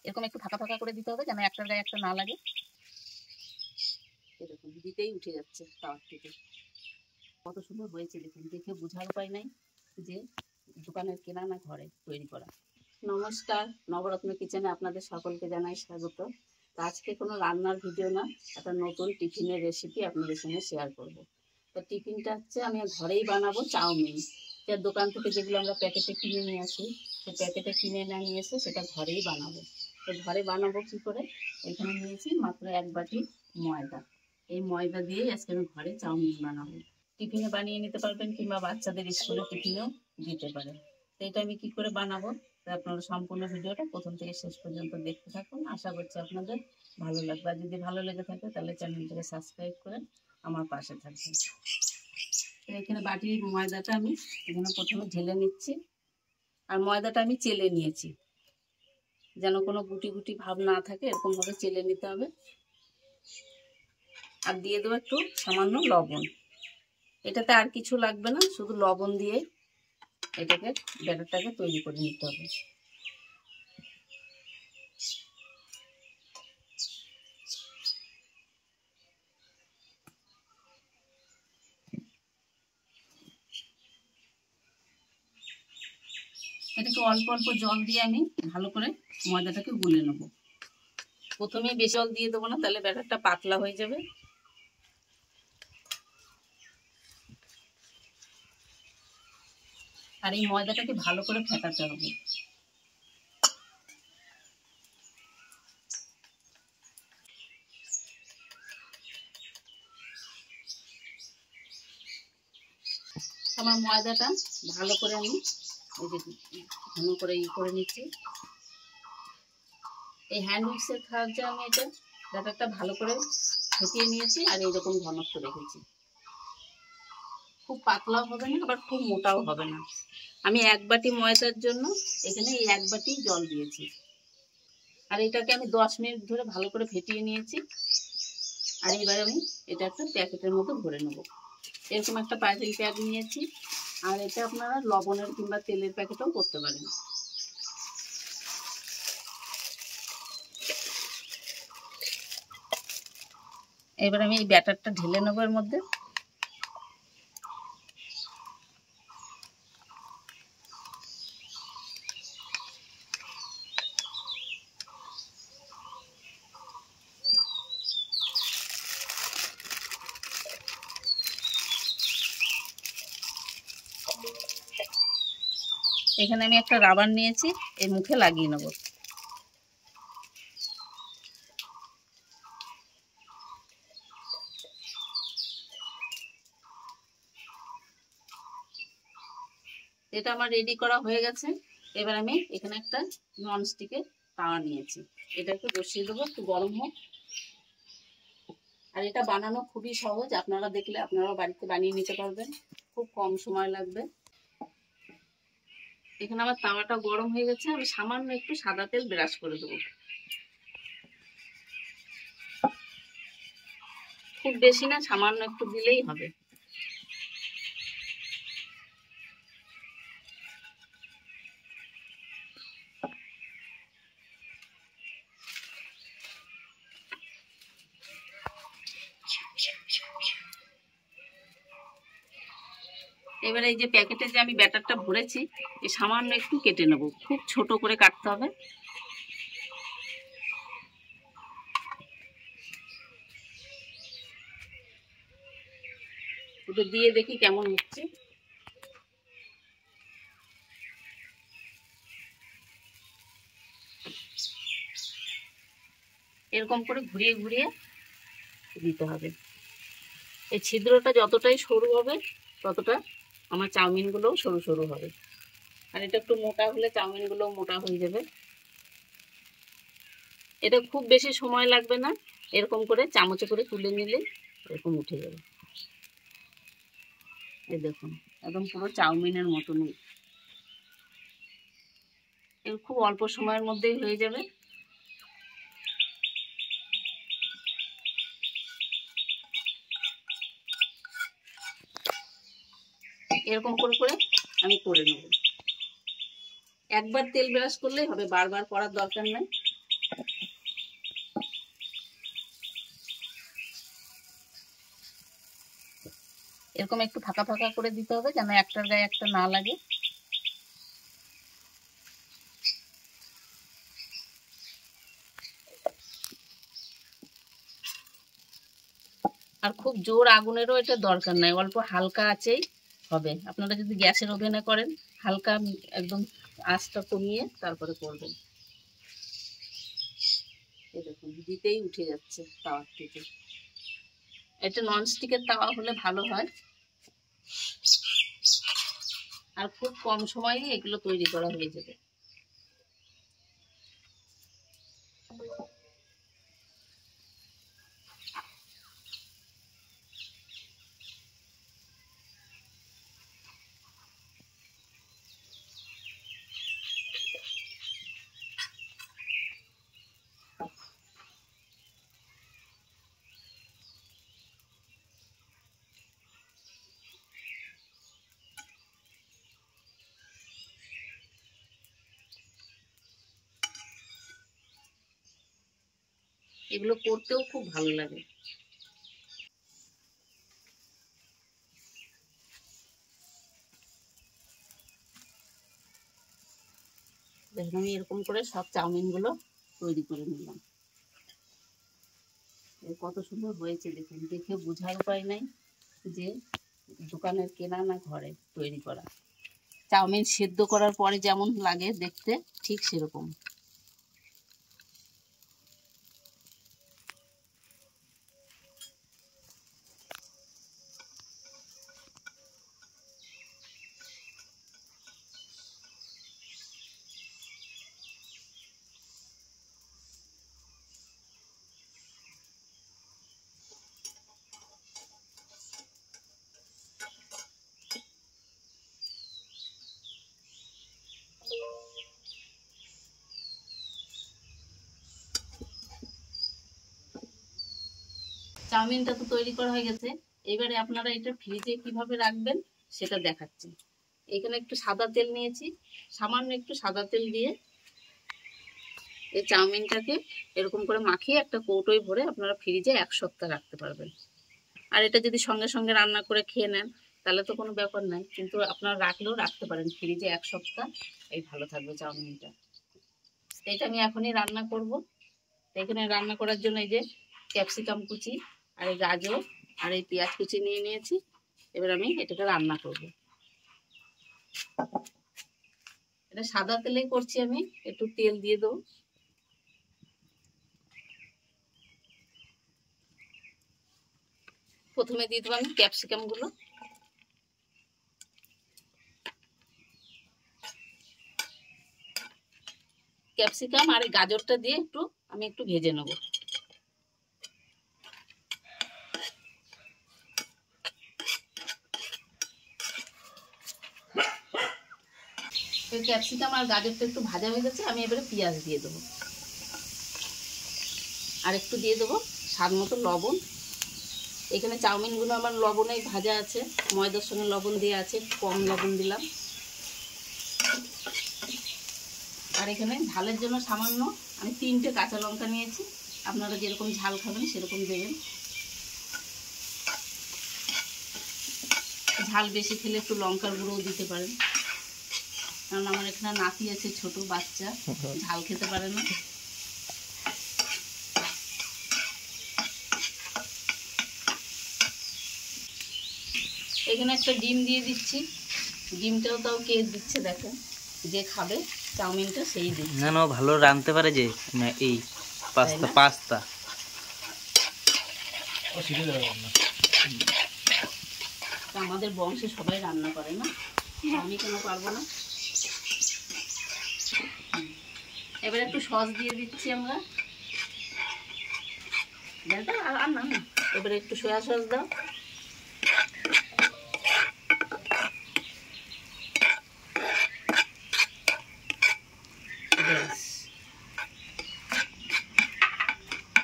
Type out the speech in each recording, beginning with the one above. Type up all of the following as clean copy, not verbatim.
এরকম একটু ফাঁকা ফাঁকা করে দিতে হবে যেন একটার গায়ে একটা না লাগে। এরকম দিতেই উঠে যাচ্ছে তাওয়ার থেকে। কত সুন্দর হয়েছে দেখুন, দেখে বোঝার উপায় নাই যে দোকানের কেনা না ঘরে তৈরি করা। নমস্কার, নবরত্ন কিচেনে আপনাদের সকলকে জানাই স্বাগত। আজকে কোনো রান্নার ভিডিও না, একটা নতুন টিফিনের রেসিপি আপনাদের সঙ্গে শেয়ার করব। তো টিফিনটা হচ্ছে আমি ঘরেই বানাবো চাউমিন। যার দোকান থেকে যেগুলো আমরা প্যাকেটে কিনে নিয়ে আসি, সেই প্যাকেটে কিনে না নিয়ে এসে সেটা ঘরেই বানাবো। তো ঘরে বানাবো কী করে, এখানে নিয়েছি মাত্র 1 বাটি ময়দা। এই ময়দা দিয়েই আজকে আমি ঘরে চাউমিন বানাবো। টিফিনে বানিয়ে নিতে পারবেন কিংবা বাচ্চাদের স্কুলে টিফিনেও দিতে পারেন। তো এটা আমি কী করে বানাবো, আপনারা সম্পূর্ণ ভিডিওটা প্রথম থেকে শেষ পর্যন্ত দেখতে থাকুন। আশা করছি আপনাদের ভালো লাগবে। আর যদি ভালো লেগে থাকে তাহলে চ্যানেলটাকে সাবস্ক্রাইব করে আমার পাশে থাকবেন। তো এখানে বাটির ময়দাটা আমি এখানে প্রথমে ঢেলে নিচ্ছি। আর ময়দাটা আমি চেলে নিয়েছি, যেন কোনো গুটি গুটি ভাব না থাকে, এরকমভাবে চেলে নিতে হবে। আর দিয়ে দেবো একটু সামান্য লবণ। এটাতে আর কিছু লাগবে না, শুধু লবণ দিয়ে এটাকে ব্যাটারটাকে তৈরি করে নিতে হবে। এটাকে অল্প অল্প জল দিয়ে আমি ভালো করে ময়দাটাকে গুলে নেব। প্রথমেই বেশি জল দিয়ে দেবো না, তাহলে ব্যাটারটা পাতলা হয়ে যাবে। আর এই ময়দাটাকে ভালো করে ফেটাতে হবে। আমার ময়দাটা ভালো করে আমি এই যে ঘন করে করে নিচ্ছি। এই হ্যান্ড মিক্সের সাহায্যে আমি এটা ব্যাটারটা ভালো করে ফেটিয়ে নিয়েছি। আর এইরকম ঘনত্ব রেখেছি, খুব পাতলাও হবে না আবার খুব মোটাও হবে না। আমি 1 বাটি ময়দার জন্য এখানে এই 1 বাটি জল দিয়েছি। আর এটাকে আমি 10 মিনিট ধরে ভালো করে ফেটিয়ে নিয়েছি। আর এবার আমি এটা একটা প্যাকেটের মতো ভরে নেব। এরকম একটা পাইপিং প্যাক নিয়েছি। আর এটা আপনারা লবণের কিংবা তেলের প্যাকেটও করতে পারেন। এবার আমি এই ব্যাটারটা ঢেলে নেবো এর মধ্যে। এখানে আমি একটা রাবার নিয়েছি, এর মুখে লাগিয়ে নেব। এটা আমার রেডি করা হয়ে গেছে। এবার আমি এখানে একটা ননস্টিকের তাওয়া নিয়েছি, এটাকে বসিয়ে দেবো, একটু গরম হোক। আর এটা বানানো খুবই সহজ, আপনারা দেখলে আপনারাও বাড়িতে বানিয়ে নিতে পারবেন, খুব কম সময় লাগবে। এখানে আমার তাওয়াটা গরম হয়ে গেছে, আমি সামান্য একটু সাদা তেল ব্রাশ করে দেবো। খুব বেশি না, সামান্য একটু দিলেই হবে। এবারে এই যে প্যাকেটে যে আমি ব্যাটারটা ভরেছি, এই সামান্য একটু কেটে নেব, খুব ছোট করে কাটতে হবে। ওটা দিয়ে দেখি কেমন হচ্ছে। এরকম করে ঘুরিয়ে ঘুরিয়ে দিতে হবে। এই ছিদ্রটা যতটাই সরু হবে ততটা আমার চাউমিনগুলোও সরু সরু হবে। আর এটা একটু মোটা হলে চাউমিনগুলোও মোটা হয়ে যাবে। এটা খুব বেশি সময় লাগবে না, এরকম করে চামচে করে তুলে নিলে এরকম উঠে যাবে। এই দেখুন, একদম পুরো চাউমিনের মতনই। এর খুব অল্প সময়ের মধ্যেই হয়ে যাবে। এরকম করে করে আমি করে নেব। একবার তেল ব্রাশ করলেই হবে, বারবার করার দরকার নেই। এরকম একটু ফাঁকা ফাঁকা করে দিতে হবে যেন একটার গায়ে একটা না লাগে। আর খুব জোর আগুনেরও এটা দরকার নাই, অল্প হালকা আঁচেই হবে। আপনারা যদি গ্যাসের ওভেনে করেন হালকা একদম আঁচটা কমিয়ে তারপরে করবেন। এই দেখুন দিতেই উঠে যাচ্ছে তাওয়ার থেকে। এটা ননস্টিকের তাওয়া হলে ভালো হয়, আর খুব কম সময়ে এগুলো তৈরি করা হয়ে যাবে। এগুলো করতেও খুব ভালো লাগে। দেখুন আমি এরকম করে সব চাউমিন গুলো তৈরি করে নিলাম। কত সুন্দর হয়েছে দেখুন, দেখে বোঝার উপায় নাই যে দোকানের কেনা না ঘরে তৈরি করা। চাউমিন সেদ্ধ করার পরে যেমন লাগে দেখতে ঠিক সেরকম। চাউমিনটা তো তৈরি করা হয়ে গেছে, এবারে আপনারা এটা ফ্রিজে কিভাবে রাখবেন সেটা দেখাচ্ছি। এখানে একটু সাদা তেল নিয়েছি, সামান্য একটু সাদা তেল দিয়ে এই চাউমিনটাকে এরকম করে মাখিয়ে একটা কৌটোয় ভরে আপনারা ফ্রিজে 1 সপ্তাহ রাখতে পারবেন। আর এটা যদি সঙ্গে সঙ্গে রান্না করে খেয়ে নেন তাহলে তো কোনো ব্যাপার নাই, কিন্তু আপনারা রাখলেও রাখতে পারেন ফ্রিজে 1 সপ্তাহ, এই ভালো থাকবে চাউমিনটা। এটা আমি এখনই রান্না করব। এখানে রান্না করার জন্য এই যে ক্যাপসিকাম কুচি আর এই গাজর আর এই পেঁয়াজ কুচি নিয়ে নিয়েছি। এবার আমি এটাকে রান্না করব। এটা সাদা তেলেই করছি আমি, একটু তেল দিয়ে দেবো। প্রথমে দিয়ে দেবো আমি ক্যাপসিকাম গুলো। ক্যাপসিকাম আর এই গাজরটা দিয়ে আমি একটু ভেজে নেব। ক্যাপসিকাম আর গাজরটা একটু ভাজা হয়ে গেছে, আমি এবারে পেঁয়াজ দিয়ে দেবো। আর একটু দিয়ে দেবো স্বাদ মতো লবণ। এখানে চাউমিনগুলো আমার লবণেই ভাজা আছে, ময়দার সঙ্গে লবণ দিয়ে আছে, কম লবণ দিলাম। আর এখানে ঝালের জন্য সামান্য আমি 3টে কাঁচা লঙ্কা নিয়েছি, আপনারা যেরকম ঝাল খাবেন সেরকম দেবেন। ঝাল বেশি খেলে একটু লঙ্কার গুঁড়োও দিতে পারেন, কারণ আমার এখানে নাতি আছে ছোট বাচ্চা, ঝাল খেতে পারে না। এখানে একটা ডিম দিয়ে দিচ্ছি, ডিমটাও তাও কে দিচ্ছে দেখেন, যে খাবে চাউমিনটা সেই দিচ্ছে। না না ভালো রাঁধতে পারে যে না এই পাস্তা আমাদের বংশে সবাই রান্না করে না, আমি কেন পারবো না। এবার একটু সস দিয়ে দিচ্ছি আমরা। আর না না, এবারে একটু সয়া সস দাও।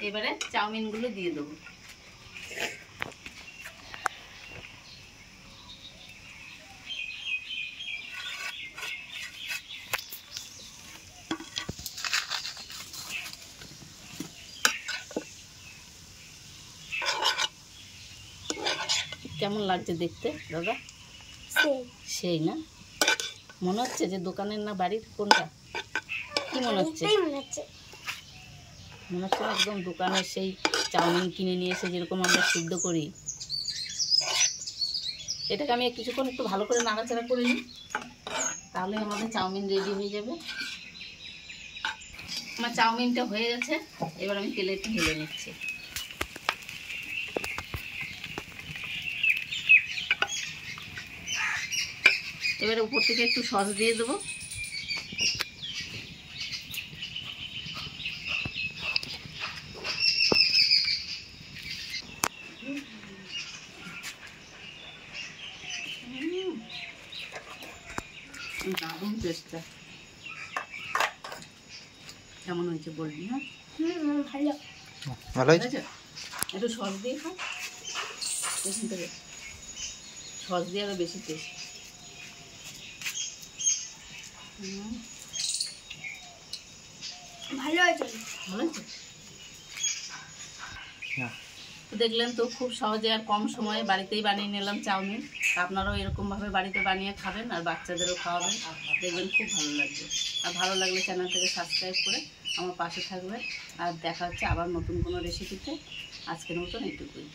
এবারে চাউমিন গুলো দিয়ে দেবো। কেমন লাগছে দেখতে দাদা? সেই না, মনে হচ্ছে যে দোকানের না বাড়ির, কোনটা কি মনে হচ্ছে? মনে হচ্ছে না একদম দোকানের সেই চাউমিন কিনে নিয়ে এসে যেরকম আমরা সিদ্ধ করি। এটাকে আমি কিছুক্ষণ একটু ভালো করে নাড়াচাড়া করে নিই, তাহলে আমাদের চাউমিন রেডি হয়ে যাবে। আমার চাউমিনটা হয়ে গেছে, এবার আমি তেলে একটু ঢেলে নিচ্ছি। এবারে উপর থেকে একটু সস দিয়ে দেবো। দারুণ টেস্টটা, কেমন হয়েছে বলবি? হ্যাঁ ভালো হয়েছে। হয়েছে, একটু সস দিয়ে খাও, এখান থেকে সস দিয়ে আরো বেশি টেস্ট। ভালো হয়েছে। ভালো হয়েছে। তো দেখলেন তো, খুব সহজে আর কম সময়ে বাড়িতেই বানিয়ে নিলাম চাউমিন। আপনারাও এরকমভাবে বাড়িতে বানিয়ে খাবেন আর বাচ্চাদেরও খাওয়াবেন, দেখবেন খুব ভালো লাগবে। আর ভালো লাগলে চ্যানেলটাকে সাবস্ক্রাইব করে আমার পাশে থাকবেন। আর দেখা হচ্ছে আবার নতুন কোনো রেসিপিতে। আজকের মতন এইটুকুই।